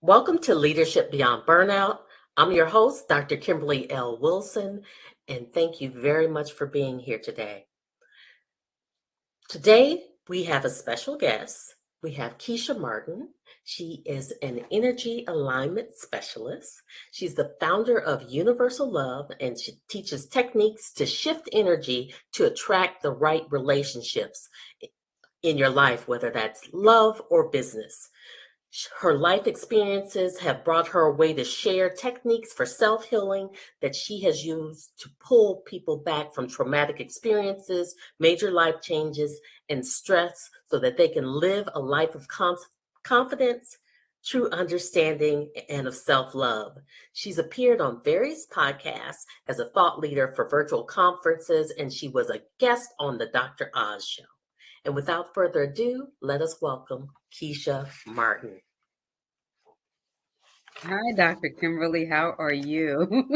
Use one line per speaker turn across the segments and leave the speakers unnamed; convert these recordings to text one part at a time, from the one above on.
Welcome to Leadership Beyond Burnout. I'm your host, Dr. Kimberly L. Wilson, and thank you very much for being here today. Today, we have a special guest. We have Keshia Martin. She is an energy alignment specialist. She's the founder of Universal Love, and she teaches techniques to shift energy to attract the right relationships in your life, whether that's love or business. Her life experiences have brought her a way to share techniques for self healing that she has used to pull people back from traumatic experiences, major life changes, and stress so that they can live a life of confidence, true understanding, and of self love. She's appeared on various podcasts as a thought leader for virtual conferences, and she was a guest on the Dr. Oz show. And without further ado, let us welcome Keshia Martin.
Hi, Dr. Kimberly. How are you?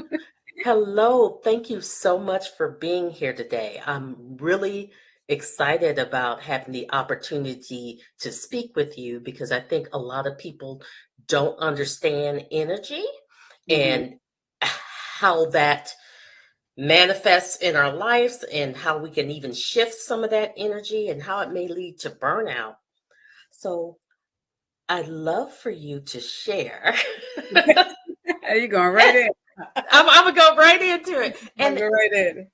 Hello, thank you so much for being here today. I'm really excited about having the opportunity to speak with you because I think a lot of people don't understand energy
Mhm.
and how that manifests in our lives and how we can even shift some of that energy and how it may lead to burnout. So I'd love for you to share.
Are you going right in?
I'm gonna go right into it.
I'll go right in.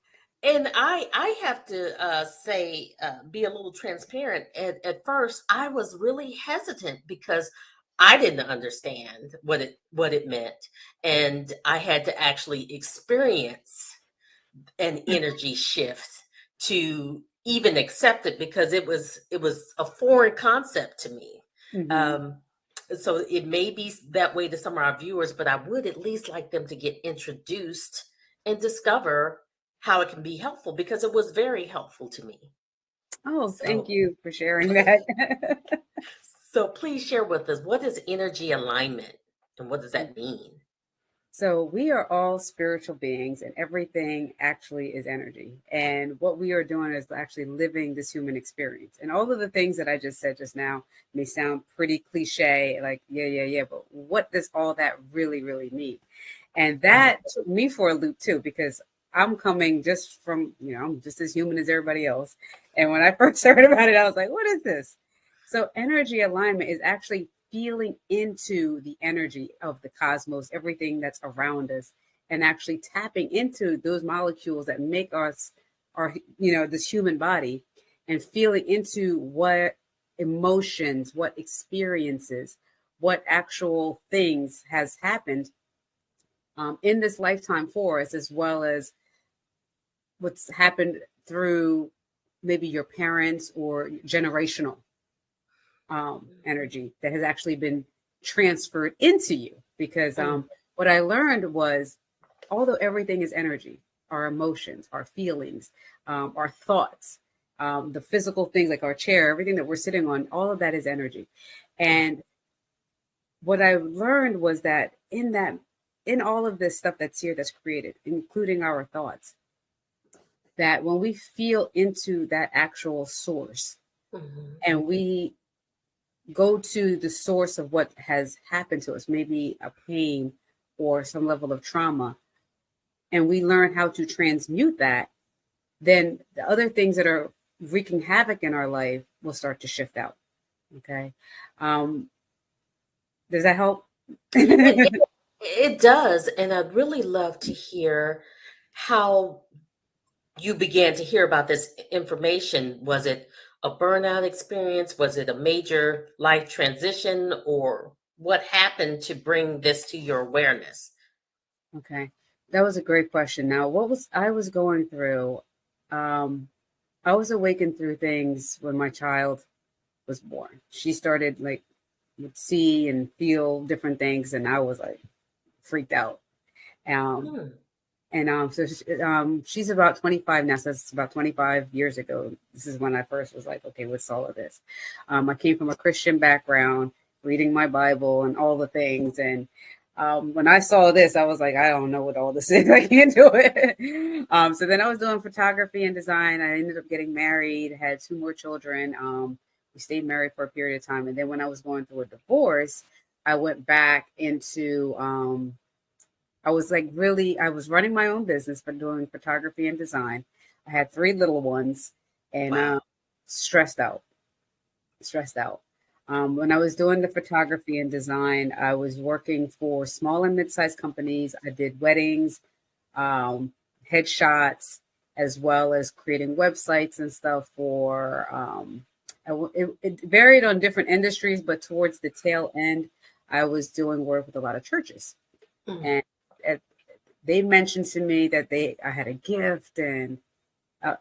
And I have to say, be a little transparent. At first, I was really hesitant because I didn't understand what it meant, and I had to actually experience an energy shift to even accept it because it was a foreign concept to me.
Mhm.
Um, so it may be that way to some of our viewers, but I would at least like them to get introduced and discover how it can be helpful because it was very helpful to me.
Oh, thank
So,
you for sharing that.
so please share with us, what is energy alignment and what does that mean?
So, we are all spiritual beings, and everything actually is energy. And what we are doing is actually living this human experience. And all of the things that I just said just now may sound pretty cliche, like, yeah. But what does all that really mean? And
Right.
that took me for a loop too, because I'm coming just from, I'm just as human as everybody else. And when I first heard about it, I was like, what is this? So, energy alignment is actually feeling into the energy of the cosmos, everything that's around us, and actually tapping into those molecules that make us this human body, and feeling into what emotions, what experiences, what actual things has happened in this lifetime for us, as well as what's happened through maybe your parents or generational energy that has actually been transferred into you. Because
Mm,
what I learned was, although everything is energy, our emotions, our feelings, our thoughts, the physical things like our chair, everything that we're sitting on, all of that is energy.
right.
And what I learned was that in all of this stuff that's here, that's created, including our thoughts, that when we feel into that actual source
Mhm.
and we go to the source of what has happened to us, maybe a pain or some level of trauma, and we learn how to transmute that, then the other things that are wreaking havoc in our life will start to shift out. Okay. Um, does that help?
It, it it does, and I'd really love to hear how you began to hear about this information. Was it a burnout experience? Was it a major life transition? Or what happened to bring this to your awareness?
Okay. That was a great question. Now, what was I was going through? Um, I was awakened through things when my child was born. She started like would see and feel different things, and I was like freaked out. Um,
Hmm.
she's about 25 now, so it's about 25 years ago. This is when I first was like, okay, what's all of this? I came from a Christian background, reading my Bible and all the things, and when I saw this, I was like, I don't know what all this is. I can't do it. So then I was doing photography and design. I ended up getting married, had two more children. We stayed married for a period of time, and then when I was going through a divorce, I went back into I was like really, I was running my own business for doing photography and design. I had three little ones and
Wow.
stressed out, stressed out. When I was doing the photography and design, I was working for small and mid-sized companies. I did weddings, um, headshots, as well as creating websites and stuff for. It varied on different industries, but towards the tail end, I was doing work with a lot of churches,
Mm.
and at, they mentioned to me that I had a gift, and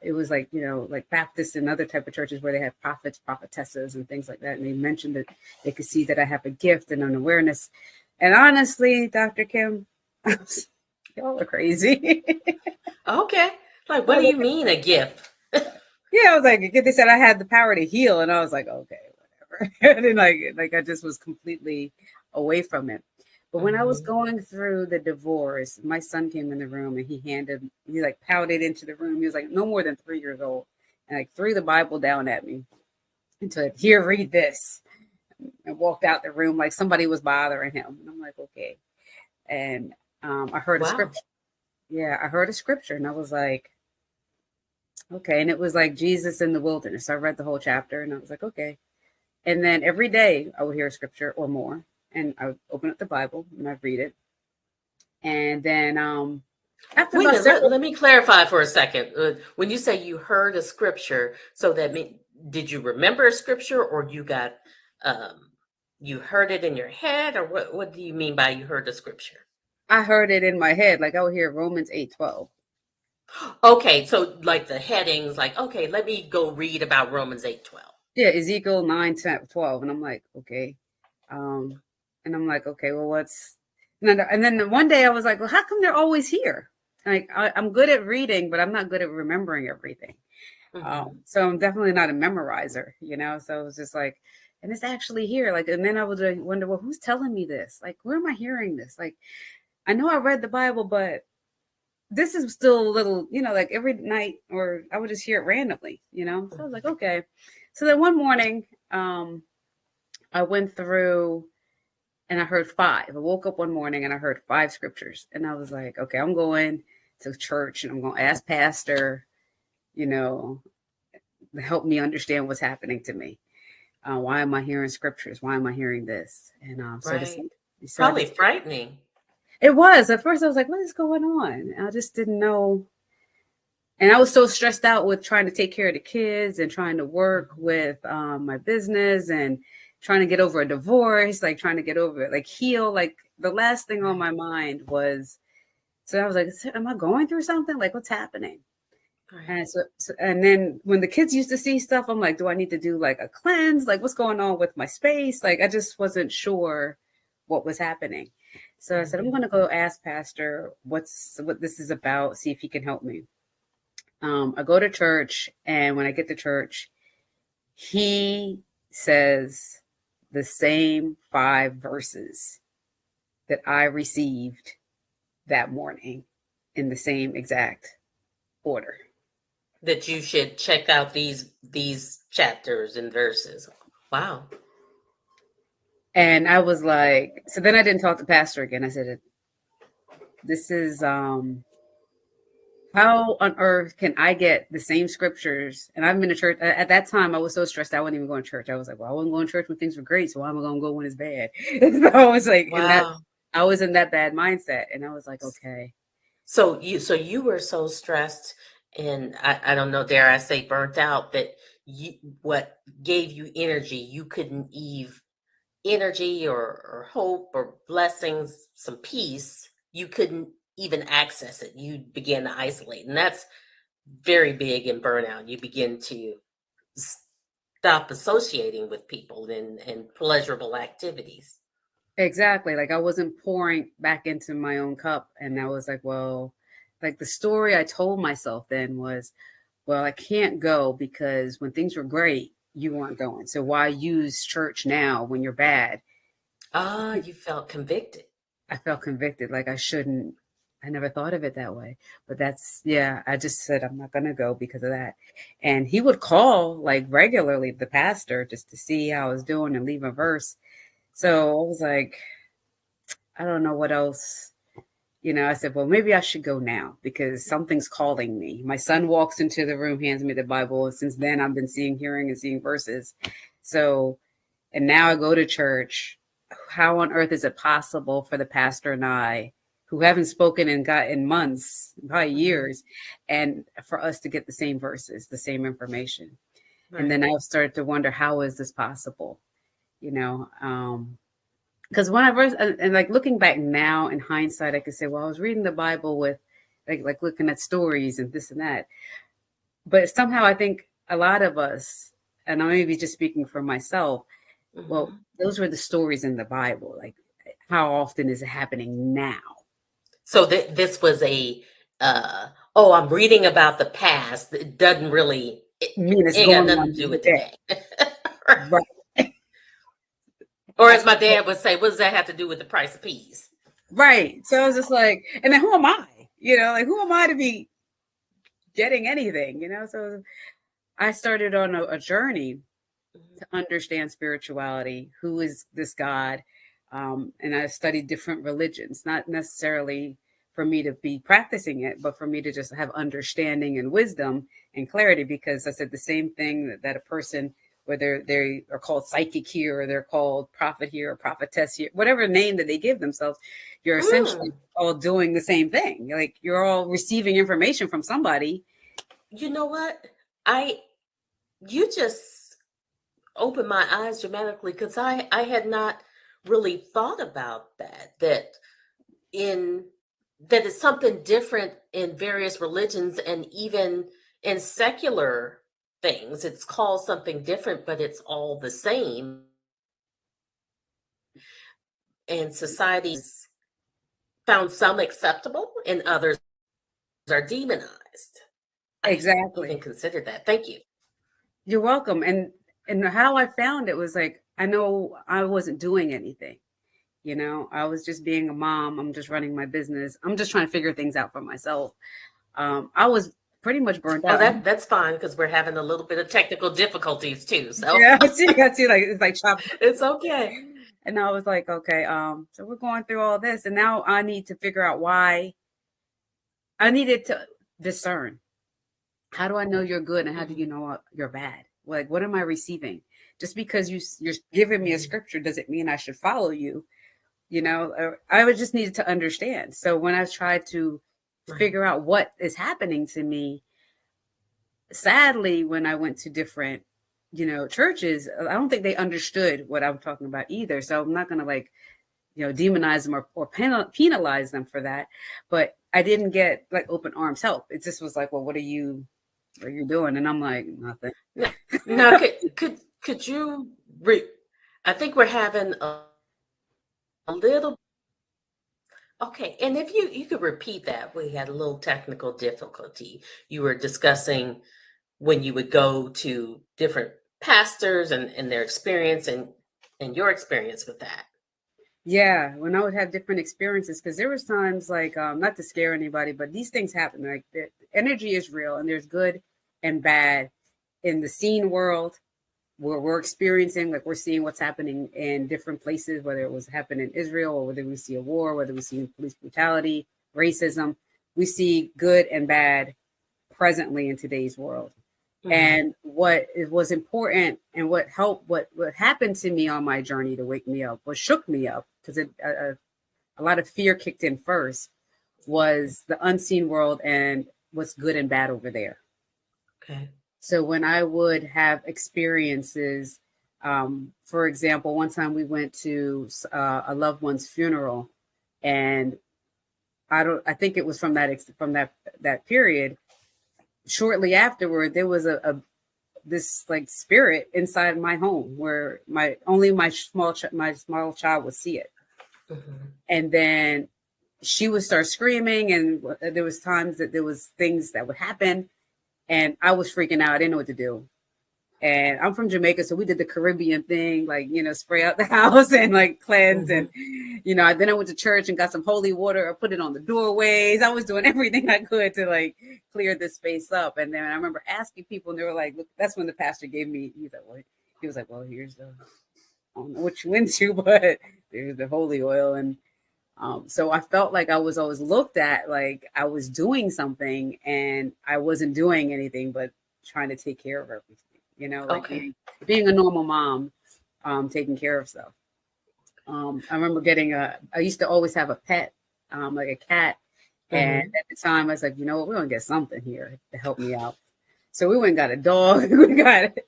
it was like, you know, like Baptists and other type of churches where they had prophets, prophetesses, and things like that. And they mentioned that they could see that I have a gift and an awareness. And honestly, Dr. Kim, y'all are crazy.
Okay. Like,
I
what do
was
you
like,
mean a gift?
yeah, I was like, they said I had the power to heal, and I was like, okay, whatever. And then like I just was completely away from it. But when I was
Hmm.
going through the divorce, my son came in the room and he like pouted into the room. He was like no more than 3 years old, and like threw the Bible down at me and said, "Here, read this," and walked out the room like somebody was bothering him. And I'm like, okay. And I heard a
Wow.
scripture. Yeah, I heard a scripture, and I was like, okay. And it was like Jesus in the wilderness. So I read the whole chapter, and I was like, okay. And then every day I would hear a scripture or more, and I would open up the Bible and I'd read it. And then after
Wait a
about
minute. Let,
several,
let me clarify for a second. When you say you heard a scripture, so that mean, did you remember a scripture, or um, you heard it in your head, or what do you mean by you heard the scripture?
I heard it in my head, like I would hear Romans 8:12.
Okay, so like the headings, like, okay, let me go read about Romans 8:12.
Yeah, Ezekiel 9, 10, 12. And I'm like, okay. Um, and I'm like, okay, well, and then one day I was like, well, how come they're always here? Like, I'm good at reading, but I'm not good at remembering everything.
Hmm.
So I'm definitely not a memorizer, you know? So it was just like, and it's actually here. Like, and then I would wonder, well, who's telling me this? Like, where am I hearing this? Like, I know I read the Bible, but this is still a little, like every night, or I would just hear it randomly, you know? So I was like, okay. So then one morning, I went through and I heard five. I woke up one morning and I heard five scriptures. And I was like, okay, I'm going to church and I'm going to ask Pastor, you know, to help me understand what's happening to me. Why am I hearing scriptures? Why am I hearing this? And so
Right.
so I
Probably
just,
frightening.
it was at first I was like, what is going on? And I just didn't know. And I was so stressed out with trying to take care of the kids and trying to work
Mhm.
with my business and trying to get over a divorce, like trying to get over it, like heal. Like the last thing on
Right.
my mind was, so I was like, am I going through something? Like what's happening?
Right.
And then when the kids used to see stuff, I'm like, do I need to do like a cleanse? Like what's going on with my space? Like I just wasn't sure what was happening. So I said, I'm
Hmm.
going to go ask Pastor what this is about, see if he can help me. I go to church, and when I get to church, he says the same five verses that I received that morning in the same exact order.
That you should check out these chapters and verses. Wow.
And I was like, so then I didn't talk to Pastor again. I said, this is how on earth can I get the same scriptures? And I'm in a church at that time. I was so stressed, I wasn't even going to church. I was like, well, I wasn't going to church when things were great, so why am I going to go when it's bad? So I was like,
Wow.
I was in that bad mindset, and I was like, okay,
So you were so stressed, and I don't know, dare I say burnt out, that you what gave you energy, you couldn't eve energy or hope or blessings, some peace, you couldn't even access it. You began to isolate. And that's very big in burnout. You begin to stop associating with people and pleasurable activities.
exactly. Like I wasn't pouring back into my own cup, and I was like, well, like the story I told myself then was, well, I can't go because when things were great, you weren't going. So why use church now when you're bad?
Ah, you felt convicted.
I felt convicted, like I shouldn't. I never thought of it that way. But that's, yeah, I just said, I'm not going to go because of that. And he would call like regularly, the pastor, just to see how I was doing and leave a verse. So I was like, I don't know what else. I said, well, maybe I should go now because something's calling me. My son walks into the room, hands me the Bible. And since then, I've been hearing and seeing verses. So, and now I go to church. How on earth is it possible for the pastor and I, who haven't spoken in months, probably
Mhm.
years, and for us to get the same verses, the same information? And
Right.
then I started to wonder, how is this possible? Because when I first and like looking back now in hindsight, I could say, well, I was reading the Bible with like looking at stories and this and that. But somehow I think a lot of us, and I may be just speaking for myself, well,
Mhm.
those were the stories in the Bible. Like, how often is it happening now?
So this was oh, I'm reading about the past. It doesn't really,
I mean, it's
ain't got
going
nothing
on
to do with
today,
today.
right?
Or as my dad would say, what does that have to do with the price of peas?
Right. So I was just like, and then who am I? Like who am I to be getting anything? So I started on a journey
Mhm.
to understand spirituality. Who is this God? And I studied different religions, not necessarily for me to be practicing it, but for me to just have understanding and wisdom and clarity. Because I said the same thing that a person, whether they are called psychic here or they're called prophet here or prophetess here, whatever name that they give themselves, you're essentially
Mm,
all doing the same thing. Like you're all receiving information from somebody.
you know what? I you just opened my eyes dramatically because I had not really thought about that in that it's something different in various religions and even in secular things. It's called something different, but it's all the same. And societies found some acceptable and others are demonized. I hadn't even
Exactly.
considered that. Thank you.
You're welcome. And how I found it was like I know I wasn't doing anything. I was just being a mom. I'm just running my business. I'm just trying to figure things out for myself. I was pretty much burned
Oh,
out.
that's fine because we're having a little bit of technical difficulties too. So
Yeah, I see, like it's like chopped.
it's okay.
And I was like, okay, so we're going through all this, and now I need to figure out why. I needed to discern. How do I know you're good, and how do
Mhm,
you know you're bad? Like, what am I receiving? Just because you're giving me a
mhm,
scripture doesn't mean I should follow you. I would just needed to understand. So when I tried to
right.
figure out what is happening to me, sadly, when I went to different, churches, I don't think they understood what I'm talking about either. So I'm not going to like, demonize them or penalize them for that. But I didn't get like open arms help. It just was like, well, what are you doing? And I'm like, nothing.
Now, now could you I think we're having a little. Okay, and if you could repeat that, we had a little technical difficulty. You were discussing when you would go to different pastors and their experience and your experience with that.
Yeah, when I would have different experiences, because there was times like, not to scare anybody, but these things happen. Like the energy is real, and there's good and bad in the scene world where we're experiencing, like we're seeing what's happening in different places, whether it was happening in Israel or whether we see a war, whether we see police brutality, racism. We see good and bad presently in today's world.
Mhm.
And what was important and what helped, what happened to me on my journey to wake me up, what shook me up, because a lot of fear kicked in first, was the unseen world and what's good and bad over there.
Okay.
So when I would have experiences, for example, one time we went to a loved one's funeral, and I think it was from that period. Shortly afterward, there was a this like spirit inside my home where my small child would see it,
Mhm.
and then she would start screaming, and there was times that there was things that would happen, and I was freaking out. I didn't know what to do. And I'm from Jamaica, so we did the Caribbean thing, like, spray out the house and like cleanse. And,
Mhm.
then I went to church and got some holy water. I put it on the doorways. I was doing everything I could to like clear this space up. And then I remember asking people, and they were like, look, that's when the pastor gave me, he was like, well, here's the I don't know what you into, but there's the holy oil. And so I felt like I was always looked at like I was doing something and I wasn't doing anything but trying to take care of everything, like
Okay.
being a normal mom, taking care of stuff. I remember I used to always have a pet, like a cat. And
Hmm.
at the time I was like, you know what, we're going to get something here to help me out. So we went and got a dog.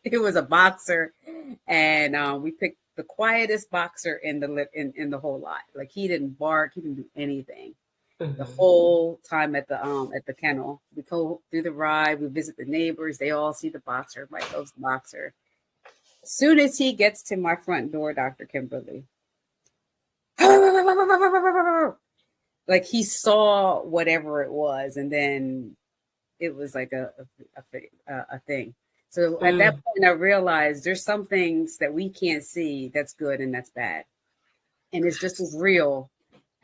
It was a boxer, and we picked the quietest boxer in the whole lot. Like he didn't bark, he didn't do anything the
Hmm.
whole time at the kennel. We go through the ride, we visit the neighbors, they all see the boxer. Everybody loves the boxer. As soon as he gets to my front door, Dr. Kimberly, like he saw whatever it was, and then it was like a thing. So at that
Mm.
point, I realized there's some things that we can't see that's good and that's bad, and it's just as real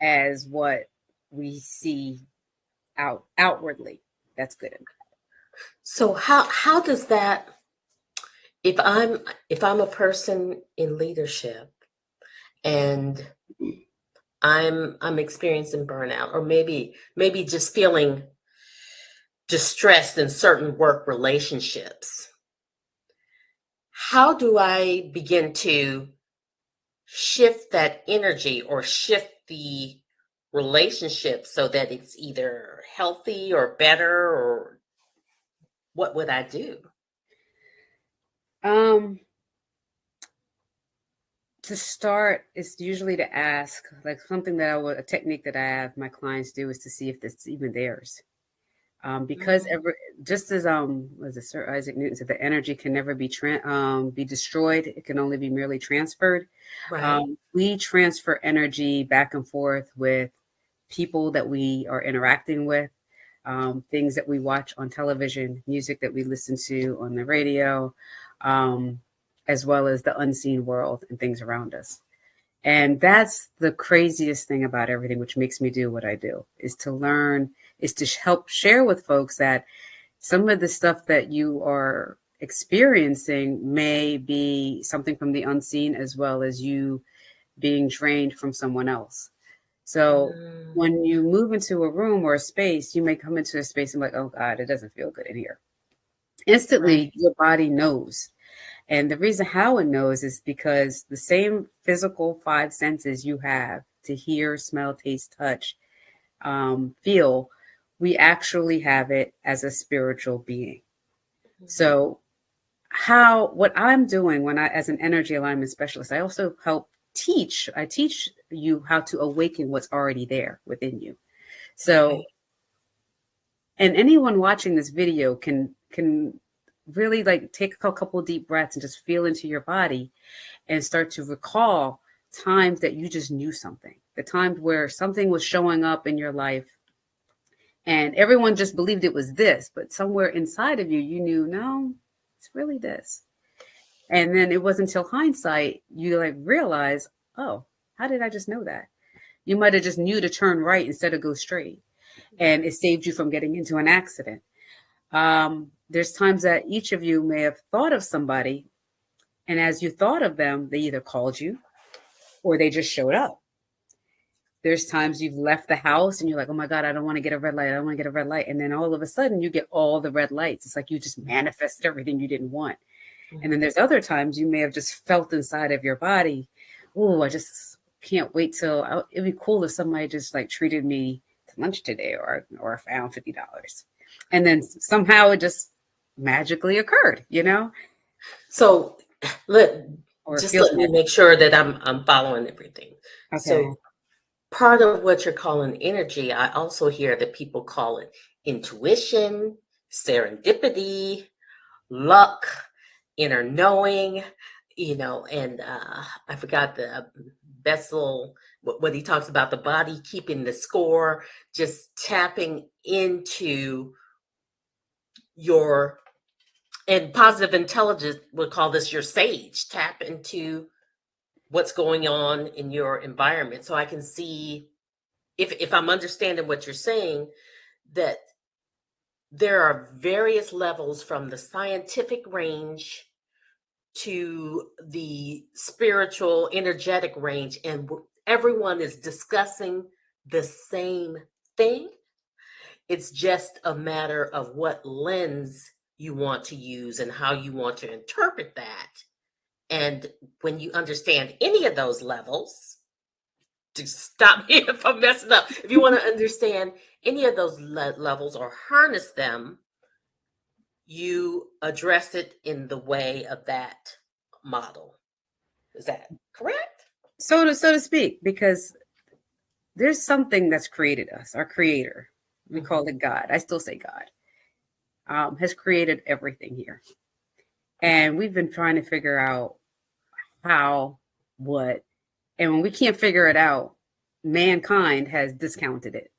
as what we see outwardly. That's good and
So how does that, if I'm a person in leadership and
bad.
I'm experiencing burnout, or maybe just feeling distressed in certain work relationships, how do I begin to shift that energy or shift the relationship so that it's either healthy or better, or what would I do?
Um, to start is usually to ask, like something that a technique that I have my clients do is to see if it's even theirs. Because
Mm,
just as was it Sir Isaac Newton said, the energy can never be destroyed. It can only be merely transferred.
right.
We transfer energy back and forth with people that we are interacting with, things that we watch on television, music that we listen to on the radio, um, as well as the unseen world and things around us. And that's the craziest thing about everything, which makes me do what I do, is to learn, is to help share with folks that some of the stuff that you are experiencing may be something from the unseen as well as you being drained from someone else. So
Mm,
when you move into a room or a space, you may come into a space and be like, oh God, it doesn't feel good in here. Instantly,
right.
your body knows. And the reason how it knows is because the same physical five senses you have to hear, smell, taste, touch, feel, we actually have it as a spiritual being. So what I'm doing when as an energy alignment specialist, I also I teach you how to awaken what's already there within you. So,
Right.
and anyone watching this video can really like take a couple deep breaths and just feel into your body and start to recall times that you just knew something, the times where something was showing up in your life and everyone just believed it was this, but somewhere inside of you, you knew, no, it's really this. And then it wasn't until hindsight you like realize, oh, how did I just know that? You might have just knew to turn right instead of go straight, and it saved you from getting into an accident. There's times that each of you may have thought of somebody, and as you thought of them, they either called you or they just showed up. There's times you've left the house and you're like, oh my God, I don't want to get a red light. I don't want to get a red light. And then all of a sudden you get all the red lights. It's like you just manifested everything you didn't want. And then
Mhm.
there's other times you may have just felt inside of your body, oh, I just can't wait it'd be cool if somebody just like treated me to lunch today or found $50. And then somehow it just magically occurred,
So let
or it
just
feels
let me make
magical.
sure that I'm following everything.
Okay.
So part of what you're calling energy, I also hear that people call it intuition, serendipity, luck, inner knowing, and I forgot the Bessel, what he talks about, the body keeping the score, just tapping into your, and positive intelligence would call this your sage, tap into what's going on in your environment. So I can see, if I'm understanding what you're saying, that there are various levels from the scientific range to the spiritual energetic range and everyone is discussing the same thing. It's just a matter of what lens you want to use and how you want to interpret that. And when you understand any of those levels, to stop me if I'm messing up, if you want to understand any of those levels or harness them, you address it in the way of that model. Is that correct?
So to speak, because there's something that's created us, our creator. We call
Mm-hmm.
it God. I still say God, has created everything here. And we've been trying to figure out how, what, and when we can't figure it out, mankind has discounted it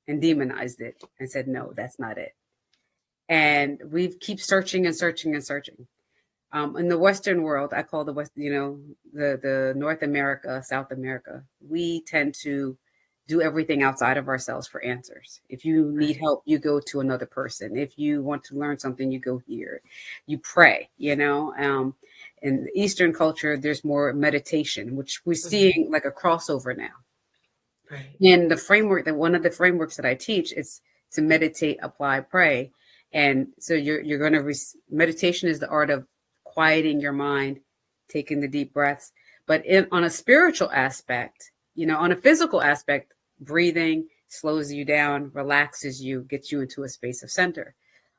and demonized it and said, no, that's not it. And we keep searching and searching and searching. In the Western world, I call the West, the North America, South America, we tend to do everything outside of ourselves for answers. If you need
Right.
help, you go to another person. If you want to learn something, you go here. You pray, In the Eastern culture, there's more meditation, which we're
Mm-hmm.
seeing like a crossover now.
Right.
And the framework that one of the frameworks that I teach is to meditate, apply, pray. And so you're going to meditation is the art of quieting your mind, taking the deep breaths. But on a spiritual aspect, on a physical aspect, breathing slows you down, relaxes you, gets you into a space of center.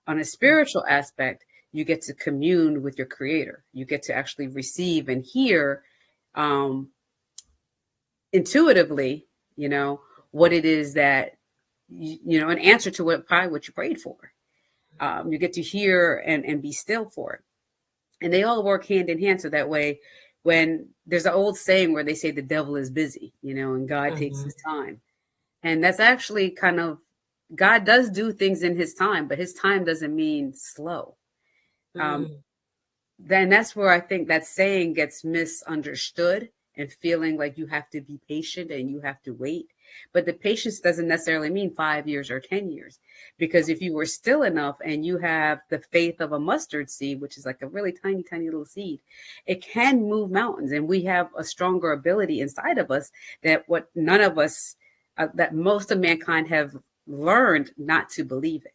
On a spiritual aspect, you get to commune with your creator. You get to actually receive and hear, um, intuitively, what it is that, an answer to what you prayed for. You get to hear and be still for it. And they all work hand in hand. So that way, when there's an old saying where they say the devil is busy, and God takes
Mm-hmm.
his time. And that's actually kind of, God does do things in his time, but his time doesn't mean slow. Um,
Mm-hmm.
then that's where I think that saying gets misunderstood and feeling like you have to be patient and you have to wait. But the patience doesn't necessarily mean 5 years or 10 years. Because if you were still enough and you have the faith of a mustard seed, which is like a really tiny, tiny little seed, it can move mountains. And we have a stronger ability inside of us that what none of us, that most of mankind have learned not to believe it.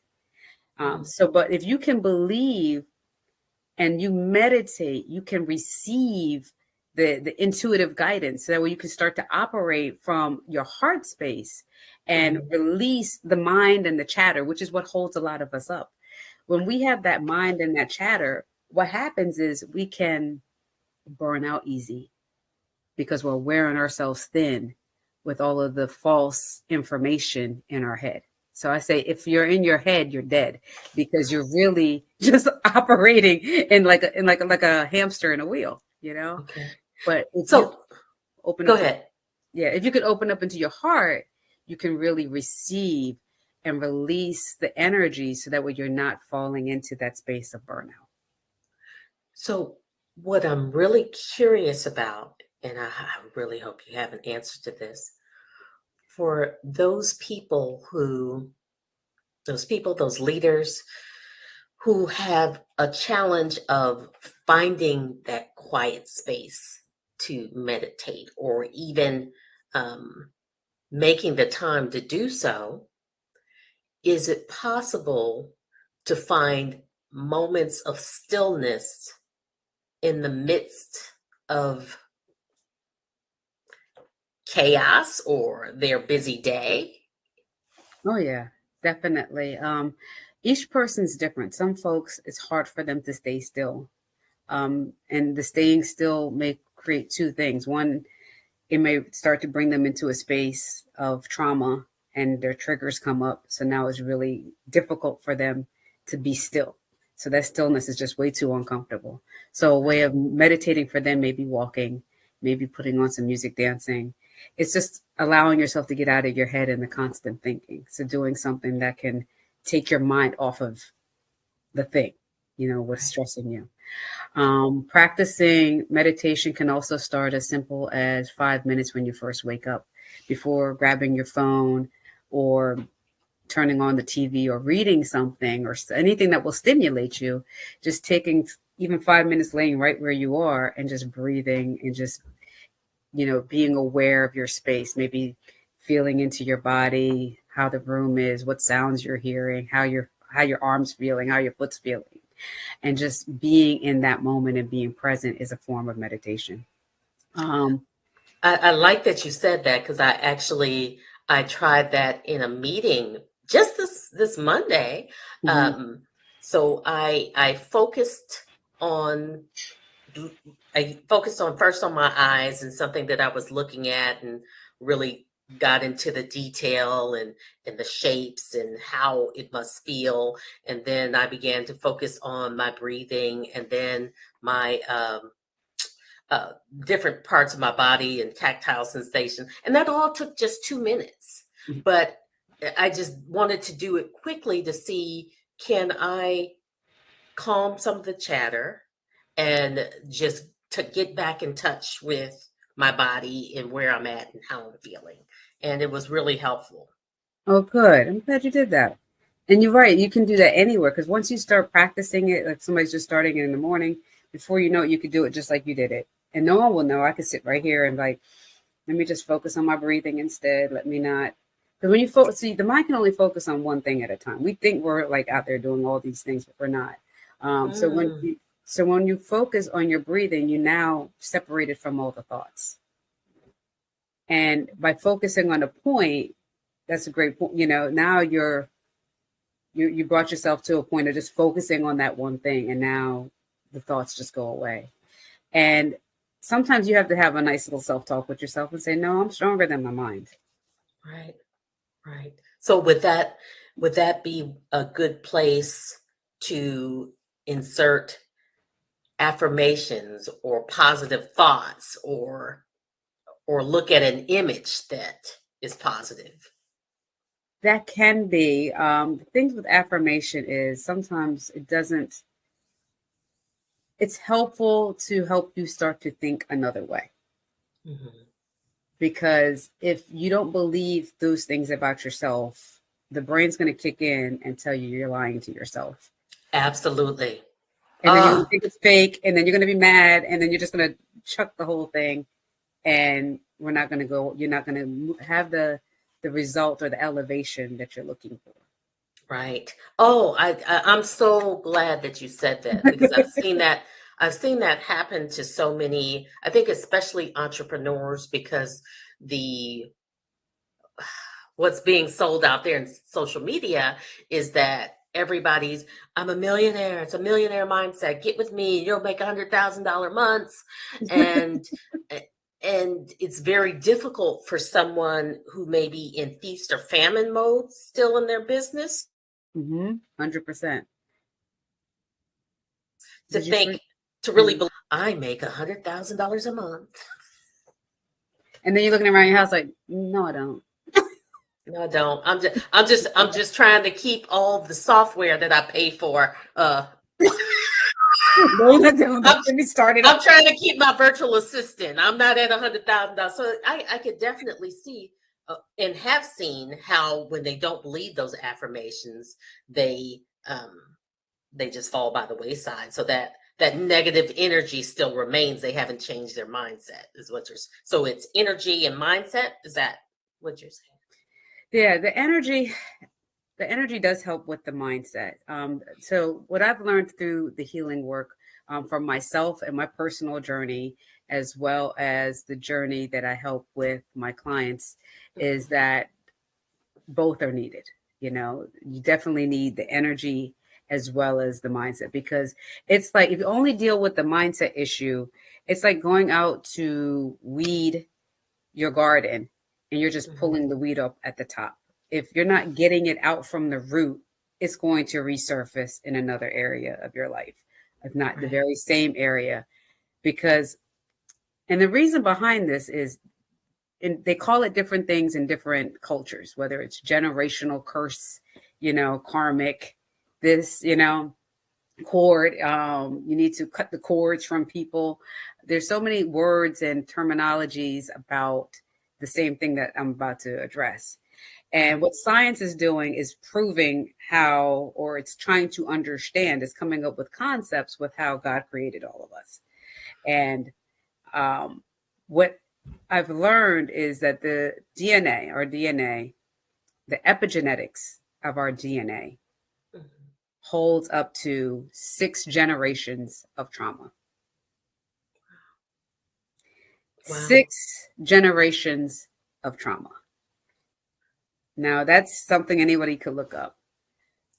But if you can believe and you meditate, you can receive the intuitive guidance. So that way you can start to operate from your heart space and
Mm-hmm.
release the mind and the chatter, which is what holds a lot of us up. When we have that mind and that chatter, what happens is we can burn out easy because we're wearing ourselves thin with all of the false information in our head. So I say, if you're in your head, you're dead because you're really just operating in like a hamster in a wheel.
Okay.
But if you
So
open
go
up to,
ahead.
yeah, if you could open up into your heart, you can really receive and release the energy so that way you're not falling into that space of burnout.
So what I'm really curious about, and I really hope you have an answer to this, for those leaders who have a challenge of finding that quiet space to meditate or even um, making the time to do so, is it possible to find moments of stillness in the midst of chaos or their busy day?
Oh yeah, definitely. Each person's different. Some folks, it's hard for them to stay still. And the staying still may create two things. One, it may start to bring them into a space of trauma and their triggers come up. So now it's really difficult for them to be still. So that stillness is just way too uncomfortable. So a way
Right.
of meditating for them may be walking, maybe putting on some music, dancing. It's just allowing yourself to get out of your head and the constant thinking. So doing something that can take your mind off of the thing, what's
Right.
stressing you. Practicing meditation can also start as simple as 5 minutes when you first wake up, before grabbing your phone or turning on the TV or reading something or anything that will stimulate you. Just taking, even 5 minutes laying right where you are and just breathing and just, being aware of your space, maybe feeling into your body, how the room is, what sounds you're hearing, how your arms feeling, how your foot's feeling, and just being in that moment and being present is a form of meditation. Um,
I like that you said that because I tried that in a meeting just this Monday.
mhm.
Um, so I focused on I focused on first on my eyes and something that I was looking at, and really got into the detail and the shapes and how it must feel. And then I began to focus on my breathing, and then my uh, different parts of my body and tactile sensation. And that all took just 2 minutes. But I just wanted to do it quickly to see, can I calm some of the chatter and just to get back in touch with my body and where I'm at and how I'm feeling. And it was really helpful.
Oh, good. I'm glad you did that. And you're right. You can do that anywhere because once you start practicing it, like somebody's just starting it in the morning, before you know it, you could do it just like you did it. And no one will know. I could sit right here and like, let me just focus on my breathing instead. Let me not. Because when you focus, see, the mind can only focus on one thing at a time. We think we're like out there doing all these things, but we're not. So when
Mm,
you so when you focus on your breathing, you now separated from all the thoughts. And by focusing on a point, that's a great point. Now you brought yourself to a point of just focusing on that one thing, and now the thoughts just go away. And sometimes you have to have a nice little self-talk with yourself and say, no, I'm stronger than my mind.
right, right. So would that be a good place to insert affirmations or positive thoughts, or look at an image that is positive?
That can be. The things with affirmation is sometimes it's helpful to help you start to think another way.
Mhm.
Because if you don't believe those things about yourself, the brain's going to kick in and tell you you're lying to yourself.
Absolutely.
And then you're going
Oh,
to think it's fake, and then you're going to be mad, and then you're just going to chuck the whole thing, and you're not going to have the result or the elevation that you're looking for.
right. Oh, I'm so glad that you said that, because I've seen that happen to so many, I think especially entrepreneurs, because the what's being sold out there in social media is that everybody's, I'm a millionaire. It's a millionaire mindset. Get with me. You'll make $100,000 months. And and it's very difficult for someone who may be in feast or famine mode still in their business
100%.
to
Did you
think,
free?
to really
Mhm.
believe I make $100,000 a month.
And then you're looking around your house like, no, I don't.
No, I don't. I'm just trying to keep all the software that I pay for.
No, I don't.
I'm
Don't get me started on.
I'm trying to keep my virtual assistant. I'm not at $100,000. So I could definitely see, and have seen how when they don't believe those affirmations, they um, they just fall by the wayside. So that negative energy still remains. They haven't changed their mindset, is what you're. So it's energy and mindset. Is that what you're saying?
Yeah, the energy does help with the mindset. So what I've learned through the healing work, from myself and my personal journey, as well as the journey that I help with my clients, is
Mhm.
that both are needed. You definitely need the energy as well as the mindset, because it's like if you only deal with the mindset issue, it's like going out to weed your garden and you're just
Mhm.
pulling the weed up at the top. If you're not getting it out from the root, it's going to resurface in another area of your life, if not the
Right.
very same area. Because, and the reason behind this is, and they call it different things in different cultures, whether it's generational curse, karmic, this, cord. You need to cut the cords from people. There's so many words and terminologies about the same thing that I'm about to address. And what science is doing is proving how, or it's trying to understand, is coming up with concepts with how God created all of us. And what I've learned is that the DNA, our DNA, the epigenetics of our DNA
Mhm.
holds up to 6 generations of trauma.
Wow.
6 generations of trauma. Now, that's something anybody could look up.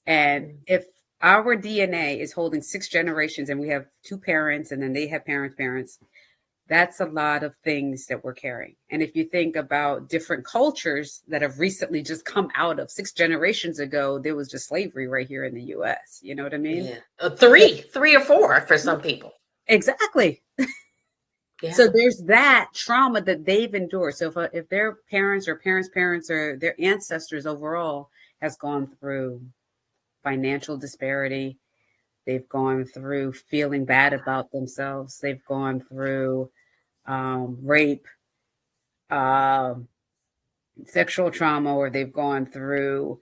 And
Mhm.
if our DNA is holding 6 generations and we have 2 parents and then they have parents, that's a lot of things that we're carrying. And if you think about different cultures that have recently just come out of 6 generations ago, there was just slavery right here in the US. You know what I mean?
Yeah.
So,
Three or four for some people.
exactly.
Yeah.
So there's that trauma that they've endured. So if their parents or parents or their ancestors overall has gone through financial disparity, they've gone through feeling bad about themselves, they've gone through rape, um, sexual trauma, or they've gone through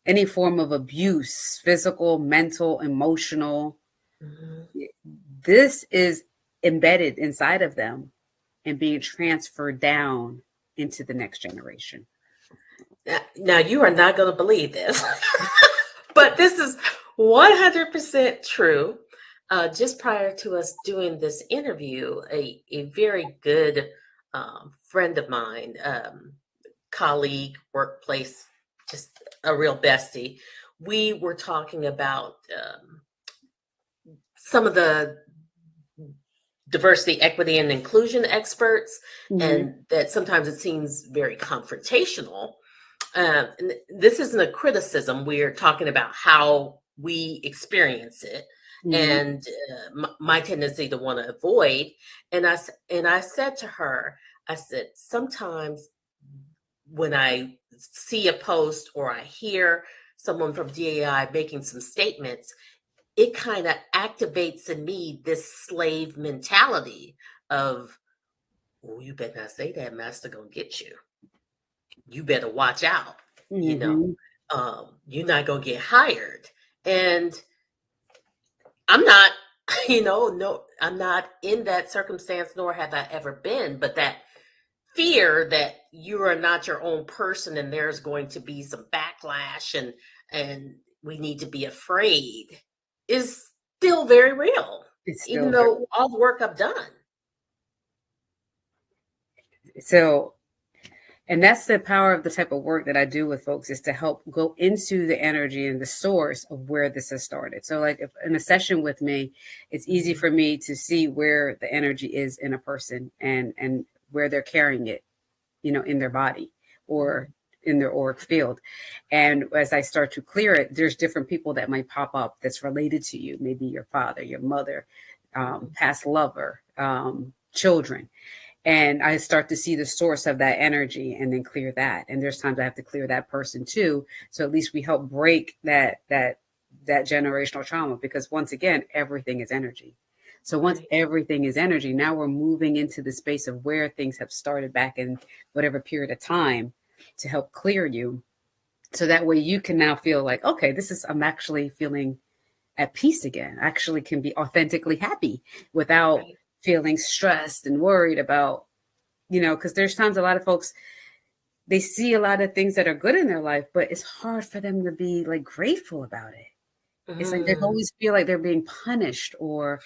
any form of abuse, physical, mental, emotional.
Mhm.
This is embedded inside of them and being transferred down into the next generation.
Now, you are not going to believe this, but this is 100% true. Just prior to us doing this interview, a very good friend of mine, colleague, workplace, just a real bestie, we were talking about some of the diversity, equity, and inclusion experts,
Mm-hmm.
and that sometimes it seems very confrontational. And this isn't a criticism. We're talking about how we experience it,
Mm-hmm.
and my tendency to want to avoid. And I said to her, I said, sometimes when I see a post or I hear someone from DAI making some statements, it kind of activates in me this slave mentality of, oh, you better not say that, master gonna get you. You better watch out, you know.
Mm-hmm.
You're not gonna get hired. And I'm not, no, I'm not in that circumstance, nor have I ever been, but that fear that you are not your own person and there's going to be some backlash and we need to be afraid is still very real,
It's
even
still very
though all the work I've done.
so. And that's the power of the type of work that I do with folks, is to help go into the energy and the source of where this has started. So, like, if in a session with me, it's easy
Mhm.
for me to see where the energy is in a person and where they're carrying it, in their body or
Mhm.
in their auric field. And as I start to clear it, there's different people that might pop up that's related to you, maybe your father, your mother,
Mhm.
past lover, children. And I start to see the source of that energy and then clear that. And there's times I have to clear that person too. So at least we help break that generational trauma, because once again, everything is energy. So once
Right.
everything is energy, now we're moving into the space of where things have started back in whatever period of time to help clear you. So that way you can now feel like, okay, I'm actually feeling at peace again. I actually can be authentically happy without
Right.
feeling stressed and worried about, because there's times a lot of folks, they see a lot of things that are good in their life, but it's hard for them to be like grateful about it. It's like they
Mhm.
always feel like they're being punished, or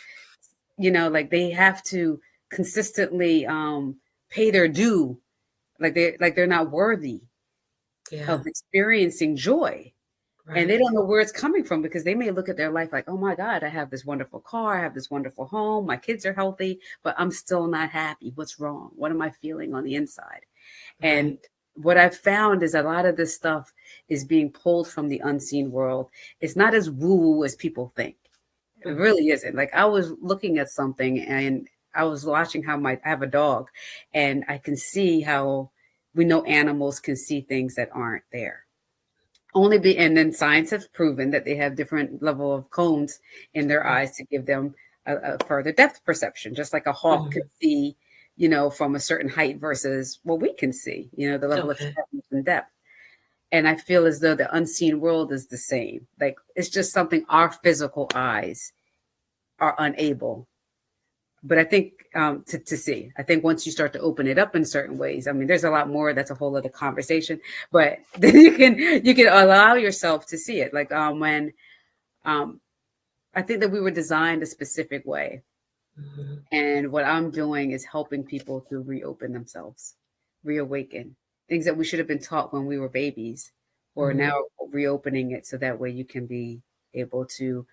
like they have to consistently pay their due, like they're not worthy
Yeah.
of experiencing joy. And they
Right.
don't know where it's coming from, because they may look at their life like, oh my God, I have this wonderful car, I have this wonderful home, my kids are healthy, but I'm still not happy. What's wrong? What am I feeling on the inside? And
Right.
what I've found is a lot of this stuff is being pulled from the unseen world. It's not as woo woo as people think. It
Mhm.
really isn't. Like, I was looking at something and I was watching how I have a dog, and I can see how we know animals can see things that aren't there. And then science has proven that they have different level of cones in their
Mhm.
eyes to give them a further depth perception, just like a hawk could
Mhm.
see, from a certain height versus what we can see, the level of
Okay.
sharpness and depth. And I feel as though the unseen world is the same. Like it's just something our physical eyes are unable. But I think to see, I think once you start to open it up in certain ways, I mean, there's a lot more. That's a whole other conversation. But then you can allow yourself to see it. Like when um, I think that we were designed a specific way,
Mhm.
and what I'm doing is helping people to reopen themselves, reawaken things that we should have been taught when we were babies, or now
Mhm.
reopening it so that way you can be able to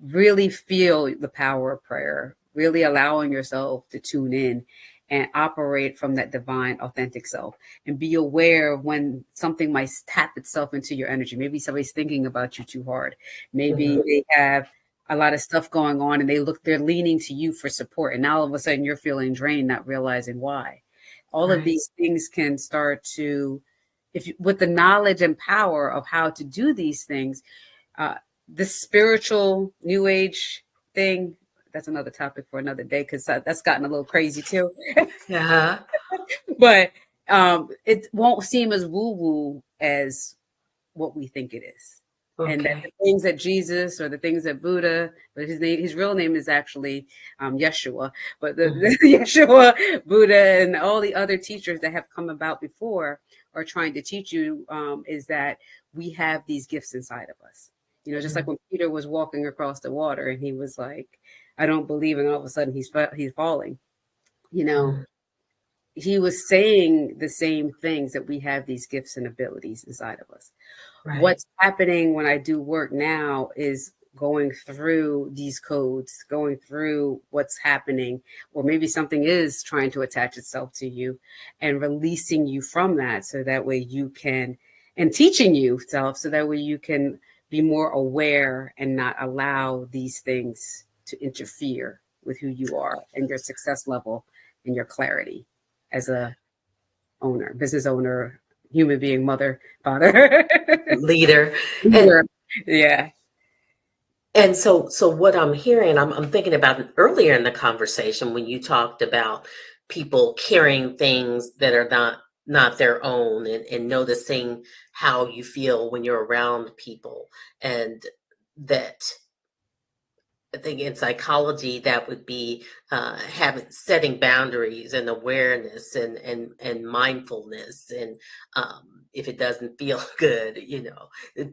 really feel the power of prayer, really allowing yourself to tune in and operate from that divine, authentic self and be aware of when something might tap itself into your energy. Maybe somebody's thinking about you too hard. Maybe
Mhm.
they have a lot of stuff going on and they're leaning to you for support. And now all of a sudden you're feeling drained, not realizing why. All of
Right.
these things can start to, if you, with the knowledge and power of how to do these things, uh, the spiritual new age thing, that's another topic for another day because that's gotten a little crazy too.
Uh-huh.
But it won't seem as woo woo as what we think it is. And that the
Okay.
things that Jesus or the things that Buddha, but his real name is actually Yeshua, but
Mhm.
the Yeshua, Buddha, and all the other teachers that have come about before are trying to teach you is that we have these gifts inside of us. You know, just like
Mhm.
when Peter was walking across the water and he was like, "I don't believe," and all of a sudden he's falling. You know,
Mhm.
he was saying the same things that we have these gifts and abilities inside of us.
Right.
What's happening when I do work now is going through these codes, going through what's happening, or maybe something is trying to attach itself to you and releasing you from that so that way you can, and teaching you self so that way you can be more aware and not allow these things to interfere with who you are and your success level and your clarity as a owner, business owner, human being, mother, father.
Leader. And
Leader. Yeah.
so what I'm hearing, I'm thinking about it earlier in the conversation when you talked about people carrying things that are not their own, and noticing how you feel when you're around people, and that I think in psychology that would be having setting boundaries and awareness and mindfulness, and if it doesn't feel good,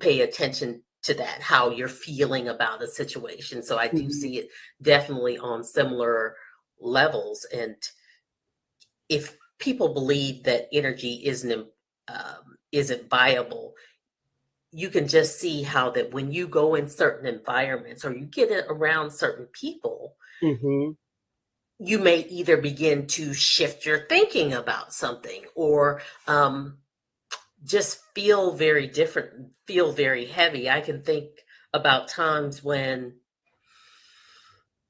pay attention to that, how you're feeling about a situation. So I do
Mhm.
see it definitely on similar levels. And if people believe that energy isn't viable, you can just see how that when you go in certain environments or you get it around certain people,
Mhm.
you may either begin to shift your thinking about something, or just feel very different, feel very heavy. I can think about times when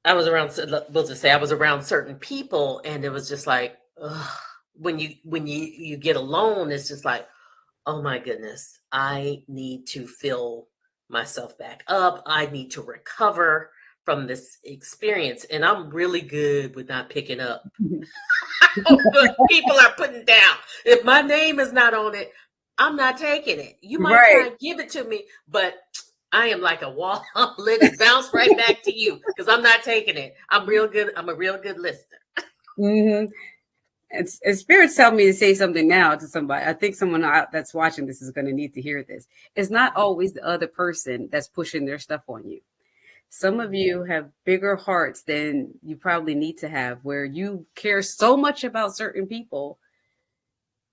I was around, we'll just say I was around certain people, and it was just like, ugh, when you get alone, it's just like, oh my goodness, I need to fill myself back up. I need to recover from this experience. And I'm really good with not picking up what people are putting down. If my name is not on it, I'm not taking it. You might try
Right.
and give it to me, but I am like a wall. Let it bounce right back to you because I'm not taking it. I'm real good. I'm a real good listener.
Mhm. And spirits tell me to say something now to somebody. I think someone out that's watching this is going to need to hear this. It's not always the other person that's pushing their stuff on you. Some of you have bigger hearts than you probably need to have, where you care so much about certain people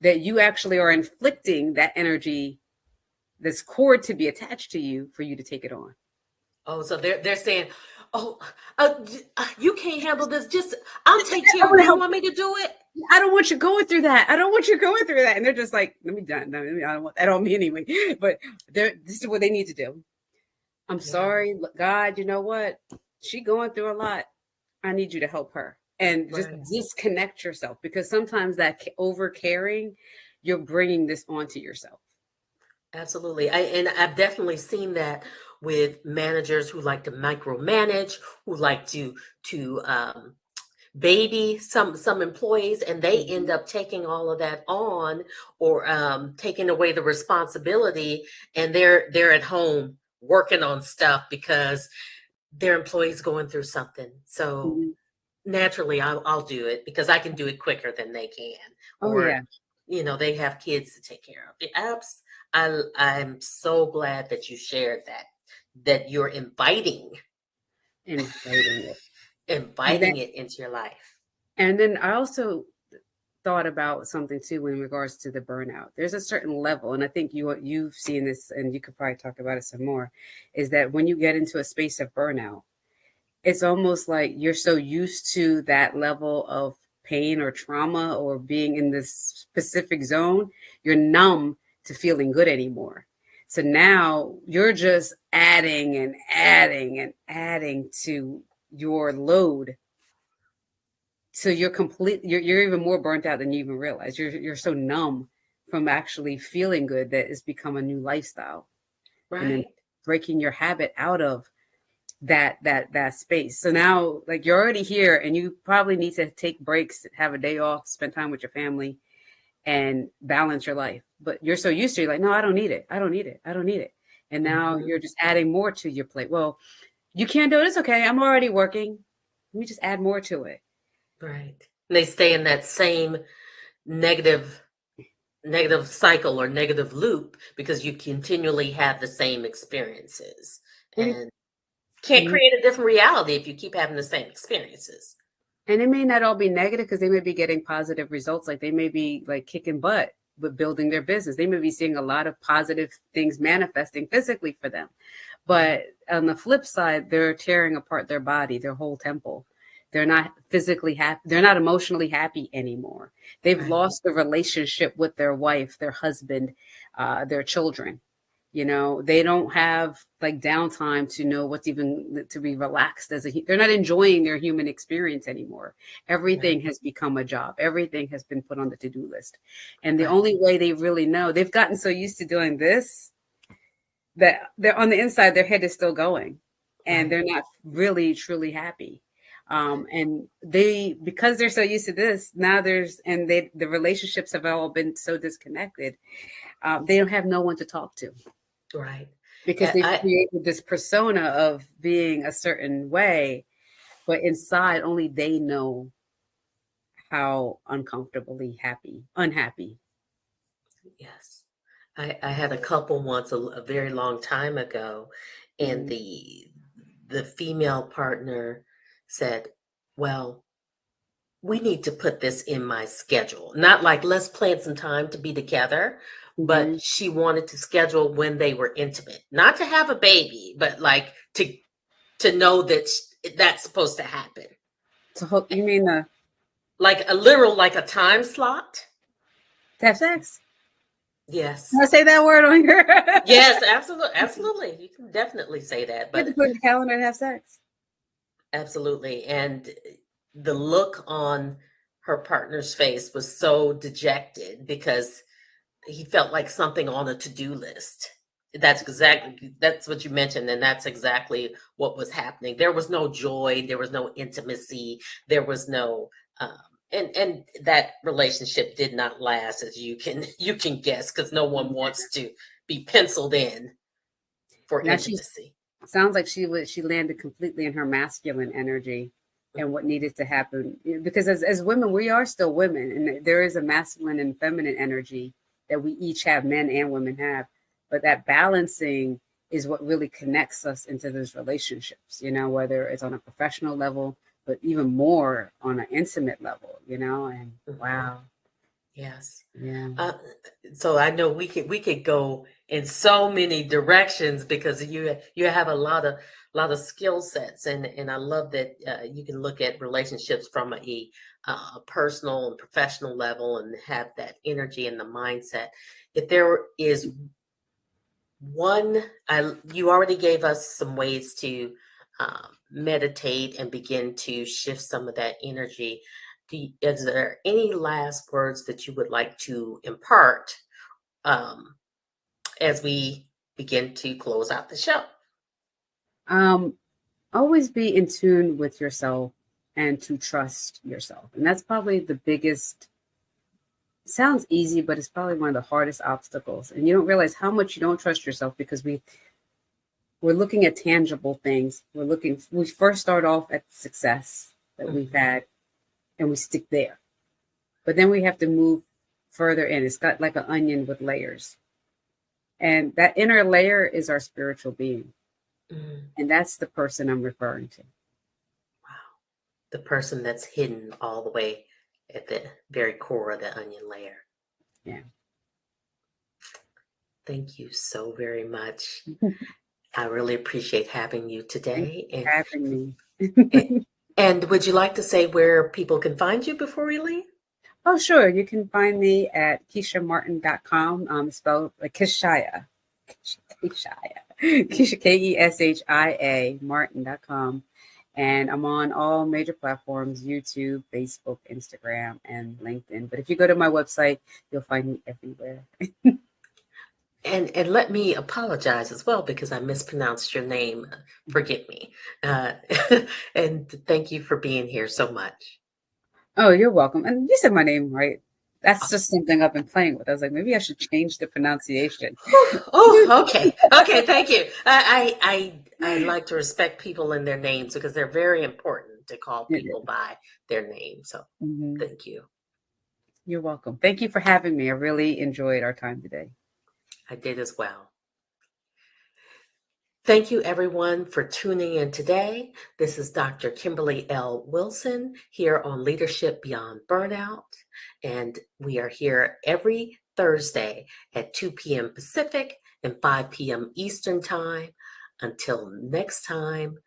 that you actually are inflicting that energy that's cord to be attached to you for you to take it on.
Oh, so they're saying, "Oh, you can't handle this. Just I'll take
I
care of
want
it.
to
You
help.
want me to do it?"
I don't want you going through that. I don't want you going through that. And they're just like, let me done. No, I don't want that on me anyway. But this is what they need to do. I'm
Yeah,
sorry, God, you know what? She going through a lot. I need you to help her. And just
right.
disconnect yourself because sometimes that over caring, you're bringing this onto yourself.
Absolutely. And I've definitely seen that with managers who like to micromanage, who like to baby some employees, and they end
Mhm.
up taking all of that on, or taking away the responsibility, and they're at home working on stuff because their employees going through something. So
Mhm.
naturally, I'll do it because I can do it quicker than they can,
Oh
or
yeah,
they have kids to take care of. The apps. I'm so glad that you shared that you're
inviting it. And then
inviting it into your life.
I also thought about something too in regards to the burnout. There's a certain level, and I think you've seen this, and you could probably talk about it some more. Is that when you get into a space of burnout, it's almost like you're so used to that level of pain or trauma or being in this specific zone, you're numb to feeling good anymore. So now you're just adding and adding and adding to your load. So you're even more burnt out than you even realize. You're so numb from actually feeling good that it's become a new lifestyle. And then
Right.
breaking your habit out of that space. So now like you're already here and you probably need to take breaks, have a day off, spend time with your family and balance your life. But you're so used to it, like, no, I don't need it. I don't need it. I don't need it. And now
Hmm.
you're just adding more to your plate. Well, you can't do it. It's okay. I'm already working. Let me just add more to it.
Right. And they stay in that same negative negative cycle or negative loop because you continually have the same experiences,
And it,
and can't
and
create a different reality if you keep having the same experiences.
And it may not all be negative because they may be getting positive results. Like they may be like kicking butt with building their business. They may be seeing a lot of positive things manifesting physically for them.
Right.
But on the flip side, they're tearing apart their body, their whole temple. They're not physically happy. They're not emotionally happy anymore. They've
Right.
lost the relationship with their wife, their husband, their children. They don't have like downtime to know what's even to be relaxed they're not enjoying their human experience anymore.
Right.
Everything has become a job. Everything has been put on the to-do list. And the
Right.
only way they really know, they've gotten so used to doing this that they're on the inside, their head is still going and
Right.
they're not really truly happy. And they, because they're so used to this, now the relationships have all been so disconnected. They don't have no one to talk to
Right.
because
Yeah,
they've created this persona of being a certain way, but inside only they know how uncomfortably unhappy.
yes. I had a couple once a very long time ago, and
Mhm,
the female partner said, "Well, we need to put this in my schedule." Not like let's plan some time to be together, but
mhm.
she wanted to schedule when they were intimate, not to have a baby, but like to know that that's supposed to happen,
So you mean
like a literal, like a time slot.
to have sex? Can
Yes.
I say that word on here?
Yes, absolutely, absolutely. You can definitely say that,
You have to
but
put in the calendar to have sex.
absolutely. And the look on her partner's face was so dejected because he felt like something on a to-do list. That's what you mentioned, and that's exactly what was happening. There was no joy, there was no intimacy, there was no um and that relationship did not last, as you can guess, because no one wants to be penciled in for
Now she
intimacy.
sounds like she landed completely in her masculine energy and what needed to happen because as women we are still women and there is a masculine and feminine energy that we each have, men and women have, but that balancing is what really connects us into those relationships, whether it's on a professional level but even more on an intimate level, and
Mhm.
wow.
Yes.
Yeah.
Uh, so I know we could go in so many directions because you have a lot of skill sets, and I love that you can look at relationships from a personal and professional level and have that energy and the mindset. If there is one, you already gave us some ways to meditate and begin to shift some of that energy. Is there any last words that you would like to impart um, as we begin to close out the show?
um Always be in tune with yourself and to trust yourself. And that's probably the biggest, sounds easy, but it's probably one of the hardest obstacles. And you don't realize how much you don't trust yourself because we're looking at tangible things. We first start off at success that we've had and we stick there. But then we have to move further in. It's got like an onion with layers. And that inner layer is our spiritual being. And that's the person I'm referring to.
Wow. The person that's hidden all the way at the very core of the onion layer.
Yeah.
Thank you so very much. I really appreciate having you today.
Thank you for having
And,
me.
and would you like to say where people can find you before we leave?
Oh, sure. You can find me at KeshiaMartin.com, spelled like Keshia. Keshia, Keshia, Martin.com. And I'm on all major platforms, YouTube, Facebook, Instagram, and LinkedIn. But if you go to my website, you'll find me everywhere.
And let me apologize as well because I mispronounced your name. Forgive me. Uh, and thank you for being here so much.
Oh, you're welcome. And you said my name right. That's just something I've been playing with. I was like, maybe I should change the pronunciation.
Oh, okay. Okay, thank you. I like to respect people and their names because they're very important to call people by their name. So thank you.
You're welcome. Thank you for having me. I really enjoyed our time today.
I did as well. Thank you, everyone, for tuning in today. This is Dr. Kimberly L. Wilson here on Leadership Beyond Burnout. And we are here every Thursday at 2 p.m. Pacific and 5 p.m. Eastern Time. Until next time,